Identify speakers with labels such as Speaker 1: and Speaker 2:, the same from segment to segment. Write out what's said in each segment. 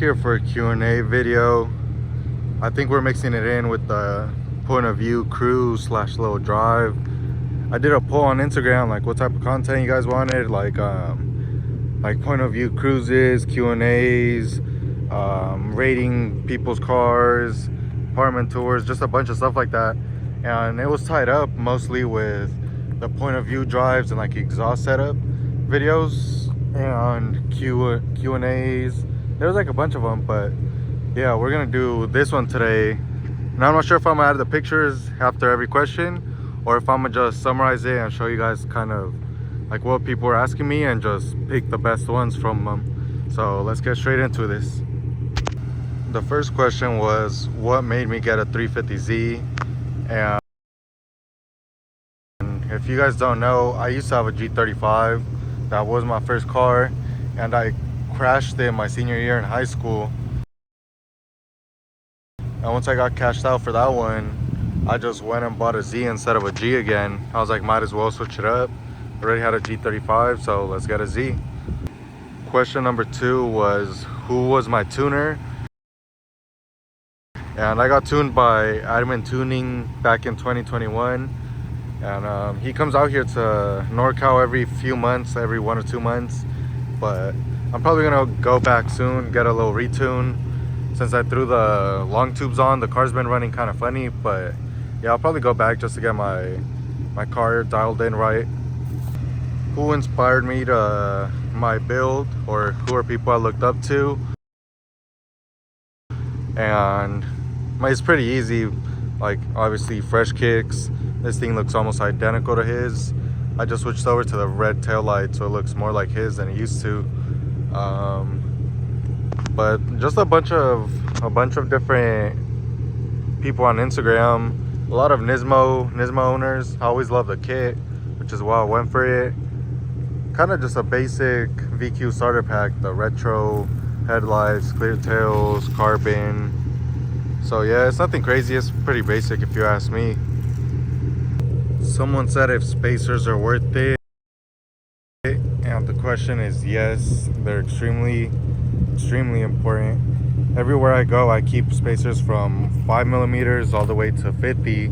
Speaker 1: here for a Q&A video. I think we're mixing it in with the point of view cruise slash little drive. I did a poll on Instagram, like what type of content you guys wanted, like point of view cruises, Q&As, rating people's cars, apartment tours, just a bunch of stuff like that. And it was tied up mostly with the point of view drives and like exhaust setup videos and Q&As. There was like a bunch of them, but yeah, we're gonna do this one today. And I'm not sure if I'm gonna add the pictures after every question or if I'm gonna just summarize it and show you guys kind of like what people are asking me and just pick the best ones from them. So let's get straight into this. The first question was what made me get a 350Z. And if you guys don't know, I used to have a G35. That was my first car, and I crashed it my senior year in high school. And once I got cashed out for that one, I just went and bought a Z instead of a G again. I was like, might as well switch it up. I already had a G35, so let's get a Z. Question number 2 was who was my tuner? And I got tuned by Admin Tuning back in 2021. And he comes out here to NorCal every few months, every 1 or 2 months. But I'm probably gonna go back soon, get a little retune. Since I threw the LongTubes on, the car's been running kind of funny. But yeah, I'll probably go back just to get my car dialed in right. Who inspired me to my build, or who are people I looked up to? And it's pretty easy. Like obviously Fresh Kicks. This thing looks almost identical to his. I just switched over to the red taillight so it looks more like his than it used to. But just a bunch of different people on Instagram. A lot of Nismo owners. I always love the kit, which is why I went for it. Kind of just a basic VQ starter pack. The retro headlights, clear tails, carbon. So yeah, it's nothing crazy. It's pretty basic if you ask me. Someone said if spacers are worth it, and the question is yes, they're extremely important. Everywhere I go, I keep spacers from 5mm all the way to 50.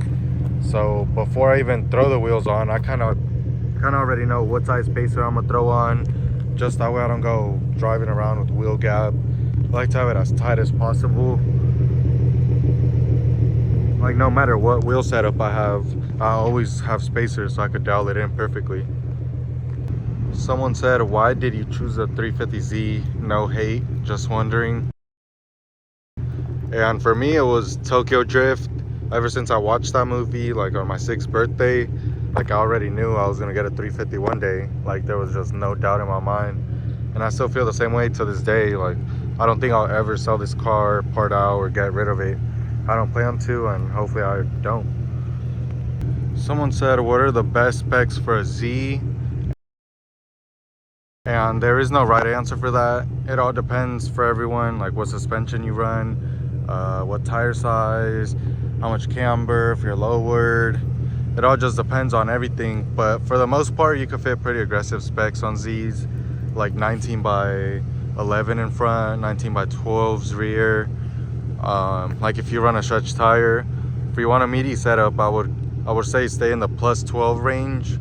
Speaker 1: So before I even throw the wheels on, I kind of already know what size spacer I'm gonna throw on, just that way I don't go driving around with wheel gap. I like to have it as tight as possible. Like no matter what wheel setup I have, I always have spacers so I could dial it in perfectly. Someone said, why did you choose a 350Z? No hate, just wondering. And for me, it was Tokyo Drift. Ever since I watched that movie, like on my 6th birthday, like I already knew I was gonna get a 350 one day. Like there was just no doubt in my mind. And I still feel the same way to this day. Like I don't think I'll ever sell this car, part out, or get rid of it. I don't plan to, and hopefully I don't. Someone said, what are the best specs for a Z? And there is no right answer for that. It all depends for everyone, like what suspension you run, what tire size, how much camber, if you're lowered. It all just depends on everything. But for the most part, you can fit pretty aggressive specs on Zs, like 19x11 in front, 19x12s rear. Like if you run a stretch tire, if you want a meaty setup, I would say stay in the +12 range.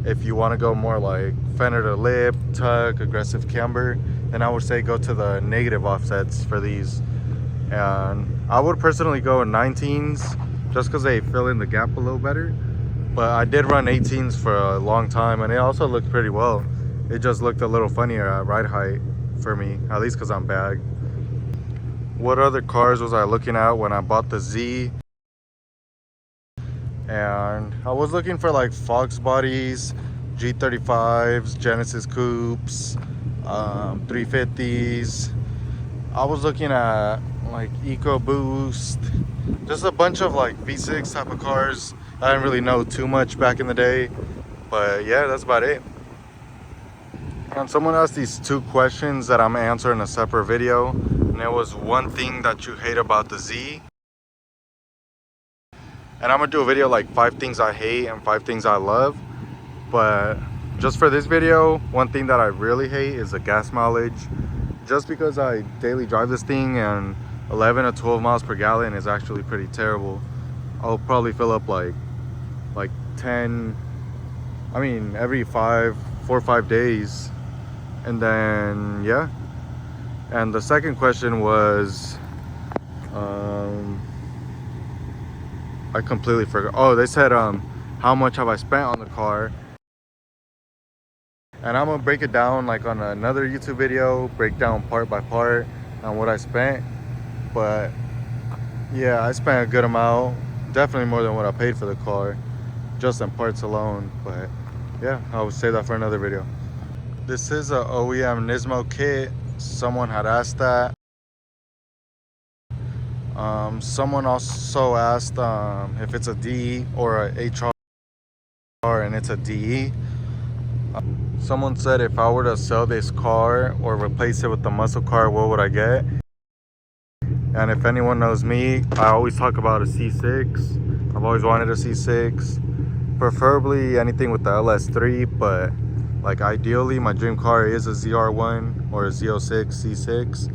Speaker 1: If you want to go more like fender to lip, tuck, aggressive camber, then I would say go to the negative offsets for these. And I would personally go in 19s just because they fill in the gap a little better. But I did run 18s for a long time, and it also looked pretty well. It just looked a little funnier at ride height for me, at least because I'm bagged. What other cars was I looking at when I bought the Z? And I was looking for like Fox bodies, G35s, Genesis coupes, 350s. I was looking at like EcoBoost, just a bunch of like V6 type of cars. I didn't really know too much back in the day, but yeah, that's about it. And someone asked these 2 questions that I'm gonna answer in a separate video. And it was one thing that you hate about the Z. And I'm gonna do a video like 5 things I hate and 5 things I love. But just for this video, one thing that I really hate is the gas mileage. just because I daily drive this thing, and 11 to 12 miles per gallon is actually pretty terrible. I'll probably fill up like 10, I mean every 4 or 5 days. And then yeah. And the second question was I completely forgot. Oh, they said how much have I spent on the car. And I'm gonna break it down like on another YouTube video, break down part by part on what I spent. But yeah, I spent a good amount, definitely more than what I paid for the car, just in parts alone. But yeah, I'll save that for another video. This is a OEM Nismo kit. Someone had asked that. Someone also asked if it's a DE or a HR, and it's a DE. Someone said if I were to sell this car or replace it with the muscle car, what would I get? And if anyone knows me, I always talk about a C6. I've always wanted a C6, preferably anything with the LS3, but like ideally my dream car is a ZR1 or a Z06 C6.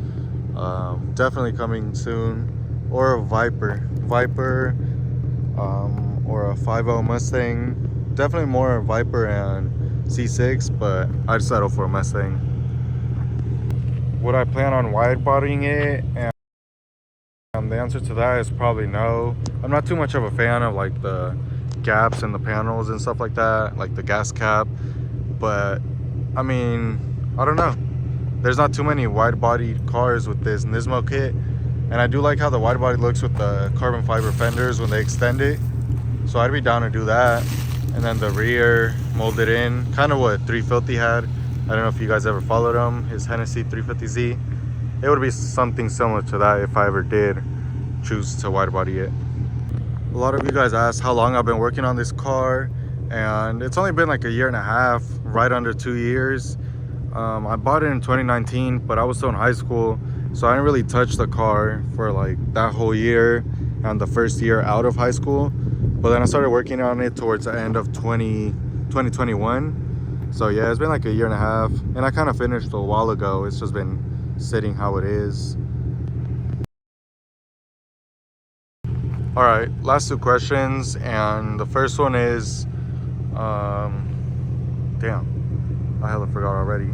Speaker 1: Definitely coming soon. Or a Viper or a 5.0 Mustang. Definitely more a Viper and C6, but I'd settle for a Mustang. Would I plan on wide bodying it? And the answer to that is probably no. I'm not too much of a fan of like the gaps in the panels and stuff like that, like the gas cap. But I mean, I don't know. There's not too many wide bodied cars with this Nismo kit. And I do like how the wide body looks with the carbon fiber fenders when they extend it. So I'd be down to do that. And then the rear molded in, kind of what 350 had. I don't know if you guys ever followed him, his Hennessy 350Z. It would be something similar to that if I ever did choose to wide body it. A lot of you guys asked how long I've been working on this car, and it's only been like a year and a half, right under 2 years. I bought it in 2019, but I was still in high school, so I didn't really touch the car for like that whole year and the first year out of high school. But then I started working on it towards the end of 2021. So yeah, it's been like a year and a half, and I kind of finished a while ago. It's just been sitting how it is. All right, last two questions, and the first one is damn, I hella forgot already.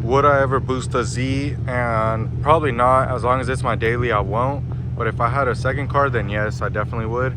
Speaker 1: Would I ever boost a Z? And probably not. As long as it's my daily, I won't. But if I had a second car, then yes, I definitely would.